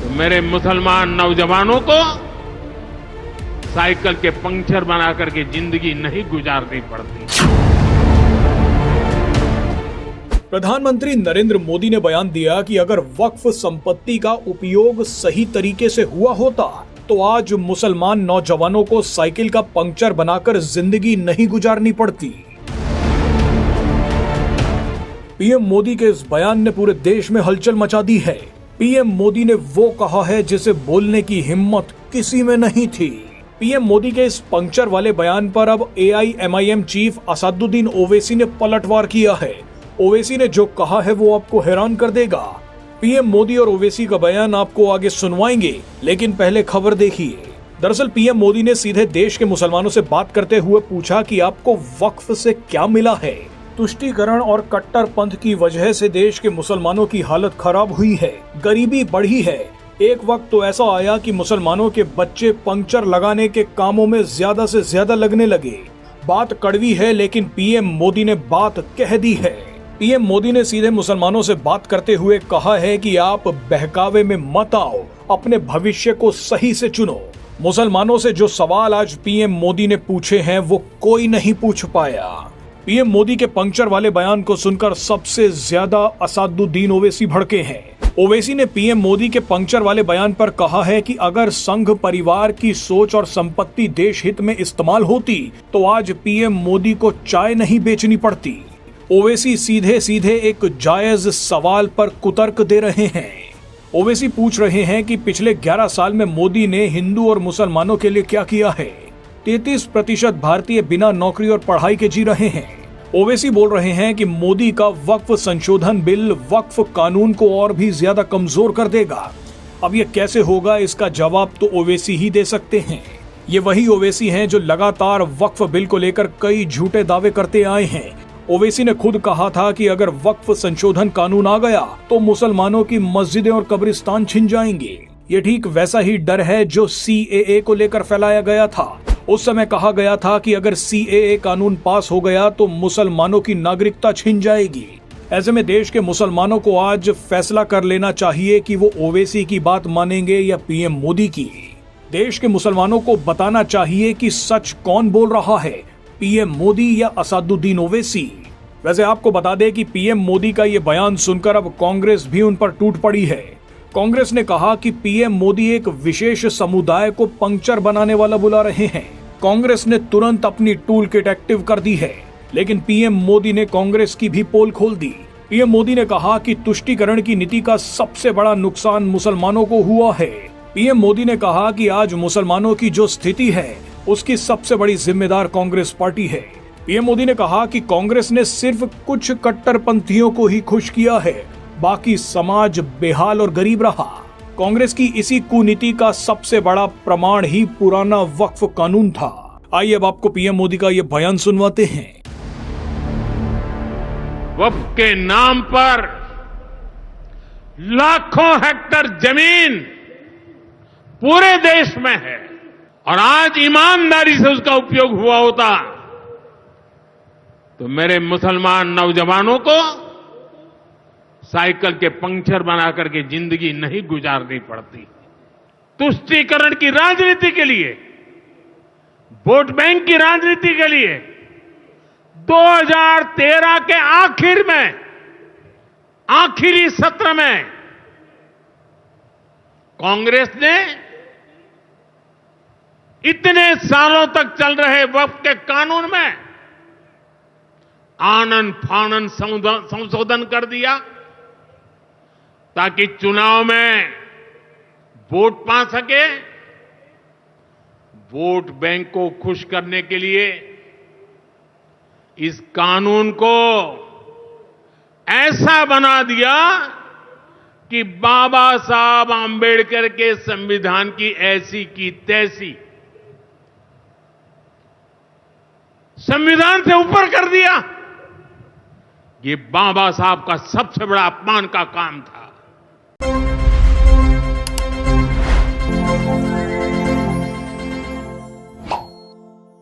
तो मेरे मुसलमान नौजवानों को साइकिल के पंक्चर बना करके जिंदगी नहीं गुजारनी पड़ती। प्रधानमंत्री नरेंद्र मोदी ने बयान दिया कि अगर वक्फ संपत्ति का उपयोग सही तरीके से हुआ होता तो आज मुसलमान नौजवानों को साइकिल का पंक्चर बनाकर जिंदगी नहीं गुजारनी पड़ती। पीएम मोदी के इस बयान ने पूरे देश में हलचल मचा दी है। पीएम मोदी ने वो कहा है जिसे बोलने की हिम्मत किसी में नहीं थी। पीएम मोदी के इस पंक्चर वाले बयान पर अब AIMIM चीफ असदुद्दीन ओवैसी ने पलटवार किया है। ओवैसी ने जो कहा है वो आपको हैरान कर देगा। पीएम मोदी और ओवैसी का बयान आपको आगे सुनवाएंगे, लेकिन पहले खबर देखिए। दरअसल पीएम मोदी ने सीधे देश के मुसलमानों से बात करते हुए पूछा कि आपको वक्फ से क्या मिला है। तुष्टीकरण और कट्टरपंथ की वजह से देश के मुसलमानों की हालत खराब हुई है, गरीबी बढ़ी है। एक वक्त तो ऐसा आया कि मुसलमानों के बच्चे पंक्चर लगाने के कामों में ज्यादा से ज्यादा लगने लगे। बात कड़वी है, लेकिन पीएम मोदी ने बात कह दी है। पीएम मोदी ने सीधे मुसलमानों से बात करते हुए कहा है कि आप बहकावे में मत आओ, अपने भविष्य को सही से चुनो। मुसलमानों से जो सवाल आज पीएम मोदी ने पूछे हैं वो कोई नहीं पूछ पाया। पीएम मोदी के पंक्चर वाले बयान को सुनकर सबसे ज्यादा असदुद्दीन ओवैसी भड़के हैं। ओवैसी ने पीएम मोदी के पंक्चर वाले बयान पर कहा है कि अगर संघ परिवार की सोच और संपत्ति देश हित में इस्तेमाल होती तो आज पीएम मोदी को चाय नहीं बेचनी पड़ती। ओवैसी सीधे सीधे एक जायज सवाल पर कुतर्क दे रहे हैं। ओवैसी पूछ रहे हैं कि पिछले 11 साल में मोदी ने हिंदू और मुसलमानों के लिए क्या किया है। 33% भारतीय बिना नौकरी और पढ़ाई के जी रहे हैं। ओवैसी बोल रहे हैं कि मोदी का वक्फ संशोधन बिल वक्फ कानून को और भी ज्यादा कमजोर कर देगा। अब ये कैसे होगा, इसका जवाब तो ओवैसी ही दे सकते हैं। ये वही ओवैसी हैं जो लगातार वक्फ बिल को लेकर कई झूठे दावे करते आए हैं। ओवैसी ने खुद कहा था कि अगर वक्फ संशोधन कानून आ गया तो मुसलमानों की मस्जिदें और कब्रिस्तान छिन जाएंगे। ये ठीक वैसा ही डर है जो CAA को लेकर फैलाया गया था। उस समय कहा गया था कि अगर CAA कानून पास हो गया तो मुसलमानों की नागरिकता छिन जाएगी। ऐसे में देश के मुसलमानों को आज फैसला कर लेना चाहिए कि वो ओवैसी की बात मानेंगे या पीएम मोदी की। देश के मुसलमानों को बताना चाहिए कि सच कौन बोल रहा है, पीएम मोदी या असदुद्दीन ओवैसी। वैसे आपको बता दें कि पीएम मोदी का ये बयान सुनकर अब कांग्रेस भी उन पर टूट पड़ी है। कांग्रेस ने कहा कि पीएम मोदी एक विशेष समुदाय को पंक्चर बनाने वाला बुला रहे हैं। कांग्रेस ने तुरंत अपनी टूल किट एक्टिव कर दी है, लेकिन पीएम मोदी ने कांग्रेस की भी पोल खोल दी। पीएम मोदी ने कहा कि तुष्टीकरण की नीति का सबसे बड़ा नुकसान मुसलमानों को हुआ है। पीएम मोदी ने कहा कि आज मुसलमानों की जो स्थिति है उसकी सबसे बड़ी जिम्मेदार कांग्रेस पार्टी है। पीएम मोदी ने कहा कि कांग्रेस ने सिर्फ कुछ कट्टरपंथियों को ही खुश किया है, बाकी समाज बेहाल और गरीब रहा। कांग्रेस की इसी कुनीति का सबसे बड़ा प्रमाण ही पुराना वक्फ कानून था। आइए अब आपको पीएम मोदी का यह बयान सुनवाते हैं। वक्फ के नाम पर लाखों हेक्टेयर जमीन पूरे देश में है और आज ईमानदारी से उसका उपयोग हुआ होता तो मेरे मुसलमान नौजवानों को साइकिल के पंक्चर बना करके जिंदगी नहीं गुजारनी पड़ती। तुष्टीकरण की राजनीति के लिए, वोट बैंक की राजनीति के लिए 2013 के आखिर में, आखिरी सत्र में कांग्रेस ने इतने सालों तक चल रहे वक्फ के कानून में आनन फानन संशोधन कर दिया ताकि चुनाव में वोट पा सके। वोट बैंक को खुश करने के लिए इस कानून को ऐसा बना दिया कि बाबा साहब आंबेडकर के संविधान की ऐसी की तैसी संविधान से ऊपर कर दिया। ये बाबा साहब का सबसे बड़ा अपमान का काम था।